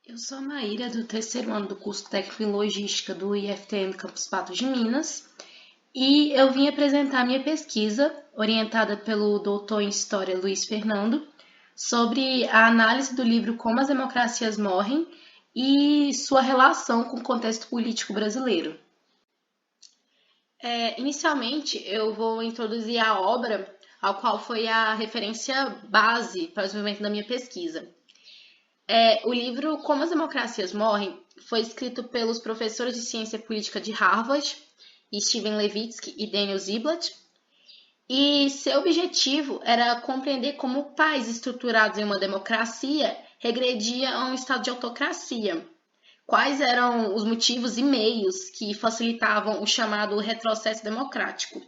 Eu sou a Maíra, do terceiro ano do curso Técnico em Logística do IFTM Campus Patos de Minas, e eu vim apresentar minha pesquisa, orientada pelo doutor em História Luiz Fernando, sobre a análise do livro Como as Democracias Morrem e sua relação com o contexto político brasileiro. Inicialmente, eu vou introduzir a obra, ao qual foi a referência base para o desenvolvimento da minha pesquisa. O livro Como as Democracias Morrem foi escrito pelos professores de ciência política de Harvard, Steven Levitsky e Daniel Ziblatt, e seu objetivo era compreender como países estruturados em uma democracia regrediam a um estado de autocracia. Quais eram os motivos e meios que facilitavam o chamado retrocesso democrático.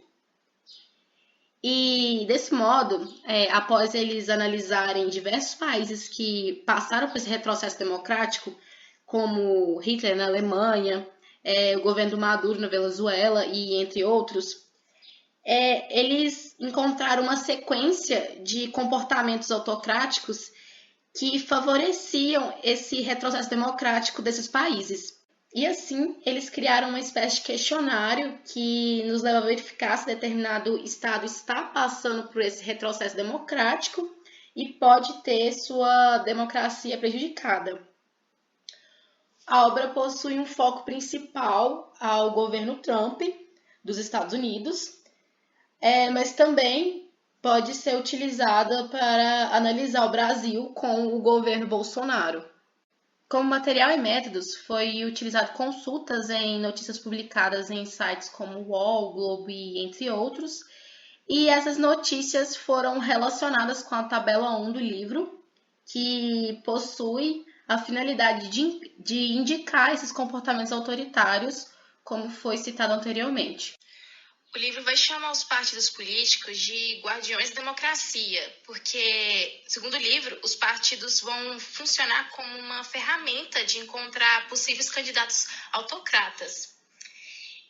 E, desse modo, após eles analisarem diversos países que passaram por esse retrocesso democrático, como Hitler na Alemanha, o governo do Maduro na Venezuela e entre outros, eles encontraram uma sequência de comportamentos autocráticos que favoreciam esse retrocesso democrático desses países. E assim, eles criaram uma espécie de questionário que nos leva a verificar se determinado estado está passando por esse retrocesso democrático e pode ter sua democracia prejudicada. A obra possui um foco principal ao governo Trump dos Estados Unidos, mas também pode ser utilizada para analisar o Brasil com o governo Bolsonaro. Como material e métodos, foi utilizado consultas em notícias publicadas em sites como UOL, Globo e entre outros, e essas notícias foram relacionadas com a tabela 1 do livro, que possui a finalidade de indicar esses comportamentos autoritários, como foi citado anteriormente. O livro vai chamar os partidos políticos de guardiões da democracia, porque, segundo o livro, os partidos vão funcionar como uma ferramenta de encontrar possíveis candidatos autocratas.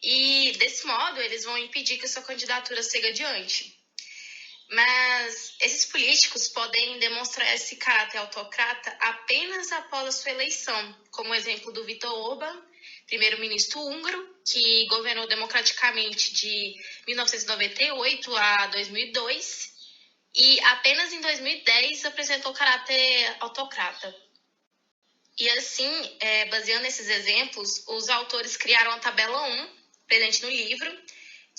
E, desse modo, eles vão impedir que a sua candidatura siga adiante. Mas esses políticos podem demonstrar esse caráter autocrata apenas após a sua eleição, como o exemplo do Viktor Orbán, primeiro-ministro húngaro, que governou democraticamente de 1998 a 2002 e apenas em 2010 apresentou caráter autocrata. E assim, baseando nesses exemplos, os autores criaram a tabela 1, presente no livro,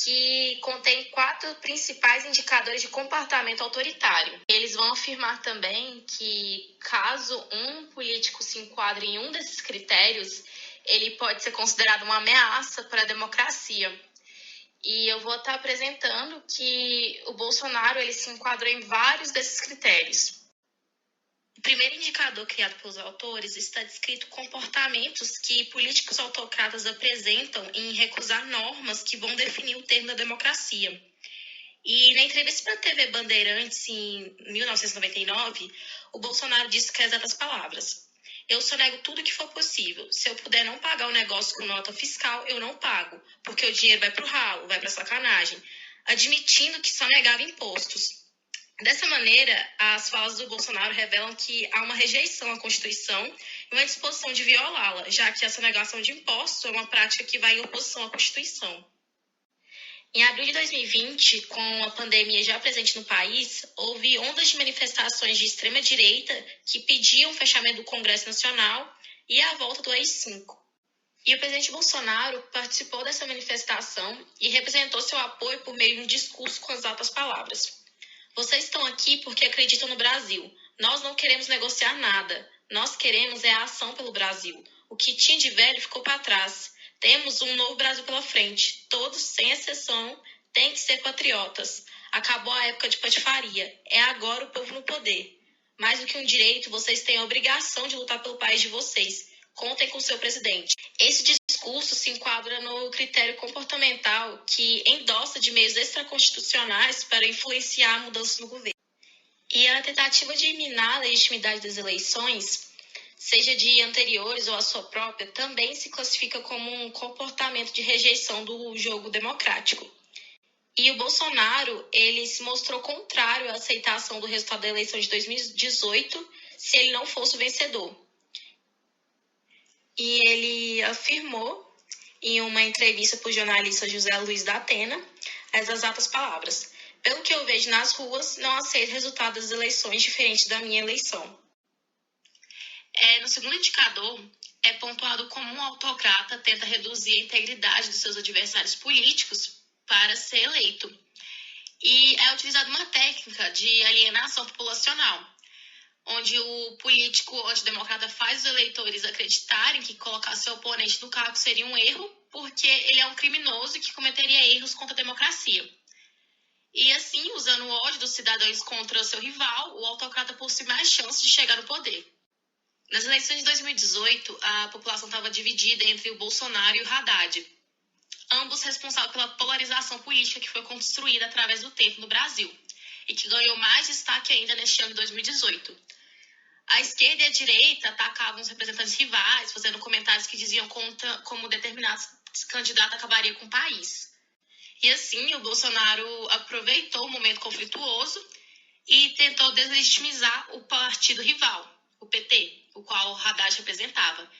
que contém 4 principais indicadores de comportamento autoritário. Eles vão afirmar também que, caso um político se enquadre em um desses critérios, ele pode ser considerado uma ameaça para a democracia. E eu vou estar apresentando que o Bolsonaro ele se enquadra em vários desses critérios. O primeiro indicador criado pelos autores está descrito comportamentos que políticos autocratas apresentam em recusar normas que vão definir o termo da democracia. E na entrevista para a TV Bandeirantes em 1999, o Bolsonaro disse com as exatas palavras: "Eu só nego tudo que for possível. Se eu puder não pagar o negócio com nota fiscal, eu não pago, porque o dinheiro vai para o ralo, vai para sacanagem", admitindo que só negava impostos. Dessa maneira, as falas do Bolsonaro revelam que há uma rejeição à Constituição e uma disposição de violá-la, já que essa negação de impostos é uma prática que vai em oposição à Constituição. Em abril de 2020, com a pandemia já presente no país, houve ondas de manifestações de extrema-direita que pediam o fechamento do Congresso Nacional e a volta do AI-5. E o presidente Bolsonaro participou dessa manifestação e representou seu apoio por meio de um discurso com as exatas palavras: "Vocês estão aqui porque acreditam no Brasil. Nós não queremos negociar nada. Nós queremos a ação pelo Brasil. O que tinha de velho ficou para trás. Temos um novo Brasil pela frente. Todos, sem exceção, têm que ser patriotas. Acabou a época de patifaria. É agora o povo no poder. Mais do que um direito, vocês têm a obrigação de lutar pelo país de vocês. Contem com seu presidente." Esse discurso se enquadra no critério comportamental que endossa de meios extraconstitucionais para influenciar mudanças no governo. E a tentativa de minar a legitimidade das eleições, seja de anteriores ou a sua própria, também se classifica como um comportamento de rejeição do jogo democrático. E o Bolsonaro, ele se mostrou contrário à aceitação do resultado da eleição de 2018 se ele não fosse o vencedor. E a tentativa de minar a legitimidade das eleições, seja de anteriores ou a sua própria, também se classifica como um comportamento de rejeição do jogo democrático. E o Bolsonaro, ele se mostrou contrário à aceitação do resultado da eleição de 2018 se ele não fosse o vencedor. e ele afirmou em uma entrevista para o jornalista José Luiz da Atena as exatas palavras: pelo que eu vejo nas ruas, não aceito resultado das eleições diferente da minha eleição. No segundo indicador, é pontuado como um autocrata tenta reduzir a integridade dos seus adversários políticos para ser eleito. E é utilizada uma técnica de alienação populacional, onde o político antidemocrata faz os eleitores acreditarem que colocar seu oponente no cargo seria um erro, porque ele é um criminoso que cometeria erros contra a democracia. E assim, usando o ódio dos cidadãos contra seu rival, o autocrata possui mais chances de chegar no poder. Nas eleições de 2018, a população estava dividida entre o Bolsonaro e o Haddad, ambos responsáveis pela polarização política que foi construída através do tempo no Brasil e que ganhou mais destaque ainda neste ano de 2018. A esquerda e a direita atacavam os representantes rivais, fazendo comentários que diziam como determinados candidatos acabariam com o país. E assim, o Bolsonaro aproveitou o momento conflituoso e tentou deslegitimizar o partido rival, o PT, o qual o Haddad representava.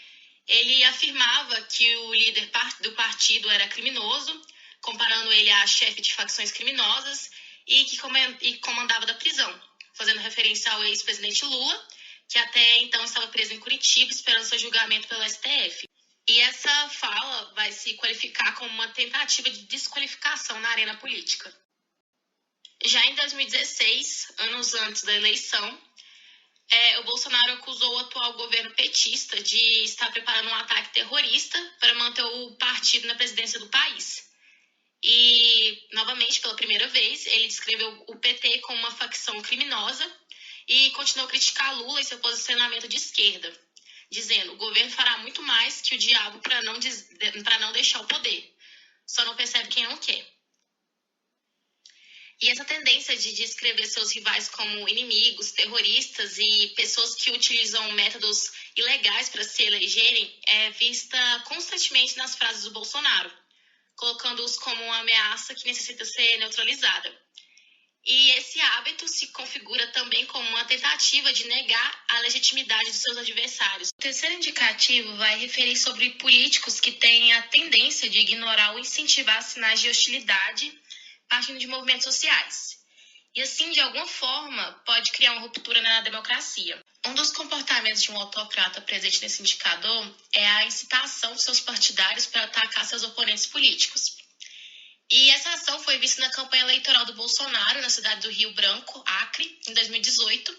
Ele afirmava que o líder do partido era criminoso, comparando ele a chefe de facções criminosas e que comandava da prisão, fazendo referência ao ex-presidente Lula, que até então estava preso em Curitiba esperando seu julgamento pelo STF. E essa fala vai se qualificar como uma tentativa de desqualificação na arena política. Já em 2016, anos antes da eleição, o Bolsonaro acusou o atual governo petista de estar preparando um ataque terrorista para manter o partido na presidência do país. E, novamente, pela primeira vez, ele descreveu o PT como uma facção criminosa e continuou a criticar Lula e seu posicionamento de esquerda, dizendo: o governo fará muito mais que o diabo para não deixar o poder, só não percebe quem não quer. E essa tendência de descrever seus rivais como inimigos, terroristas e pessoas que utilizam métodos ilegais para se elegerem é vista constantemente nas frases do Bolsonaro, colocando-os como uma ameaça que necessita ser neutralizada. E esse hábito se configura também como uma tentativa de negar a legitimidade de seus adversários. O terceiro indicativo vai referir sobre políticos que têm a tendência de ignorar ou incentivar sinais de hostilidade partindo de movimentos sociais. E assim, de alguma forma, pode criar uma ruptura na democracia. Um dos comportamentos de um autocrata presente nesse indicador é a incitação de seus partidários para atacar seus oponentes políticos. E essa ação foi vista na campanha eleitoral do Bolsonaro na cidade do Rio Branco, Acre, em 2018,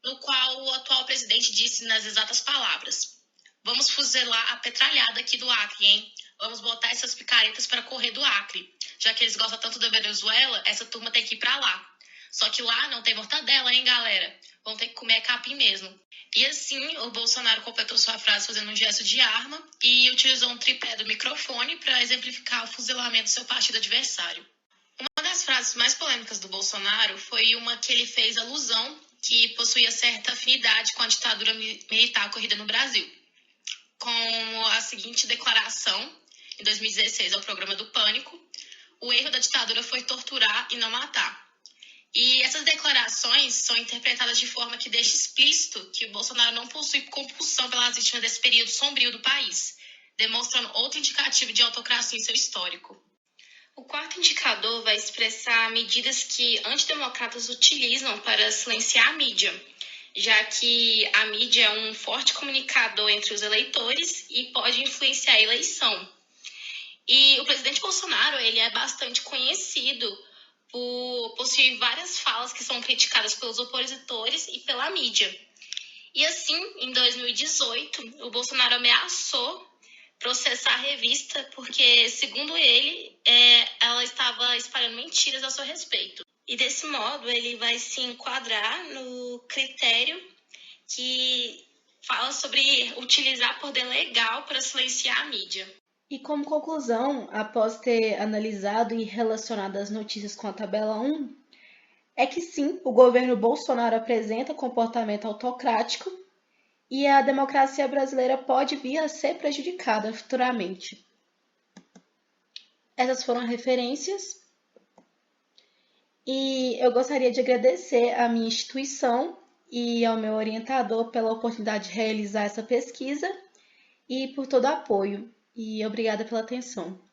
no qual o atual presidente disse nas exatas palavras: vamos fuzilar a petralhada aqui do Acre, hein? Vamos botar essas picaretas para correr do Acre. Já que eles gostam tanto da Venezuela, essa turma tem que ir para lá. Só que lá não tem mortadela, hein, galera? Vão ter que comer capim mesmo. E assim, o Bolsonaro completou sua frase fazendo um gesto de arma e utilizou um tripé do microfone para exemplificar o fuzilamento do seu partido adversário. Uma das frases mais polêmicas do Bolsonaro foi uma que ele fez alusão que possuía certa afinidade com a ditadura militar ocorrida no Brasil, com a seguinte declaração, em 2016, ao programa do Pânico: o erro da ditadura foi torturar e não matar. E essas declarações são interpretadas de forma que deixa explícito que o Bolsonaro não possui compulsão pelas vítimas desse período sombrio do país, demonstrando outro indicativo de autocracia em seu histórico. O quarto indicador vai expressar medidas que antidemocratas utilizam para silenciar a mídia, já que a mídia é um forte comunicador entre os eleitores e pode influenciar a eleição. E o presidente Bolsonaro, ele é bastante conhecido por possuir várias falas que são criticadas pelos opositores e pela mídia. E assim, em 2018, o Bolsonaro ameaçou processar a revista porque, segundo ele, ela estava espalhando mentiras a seu respeito. E desse modo, ele vai se enquadrar no critério que fala sobre utilizar poder legal para silenciar a mídia. E como conclusão, após ter analisado e relacionado as notícias com a tabela 1, é que sim, o governo Bolsonaro apresenta comportamento autocrático e a democracia brasileira pode vir a ser prejudicada futuramente. Essas foram referências e eu gostaria de agradecer à minha instituição e ao meu orientador pela oportunidade de realizar essa pesquisa e por todo o apoio. E obrigada pela atenção.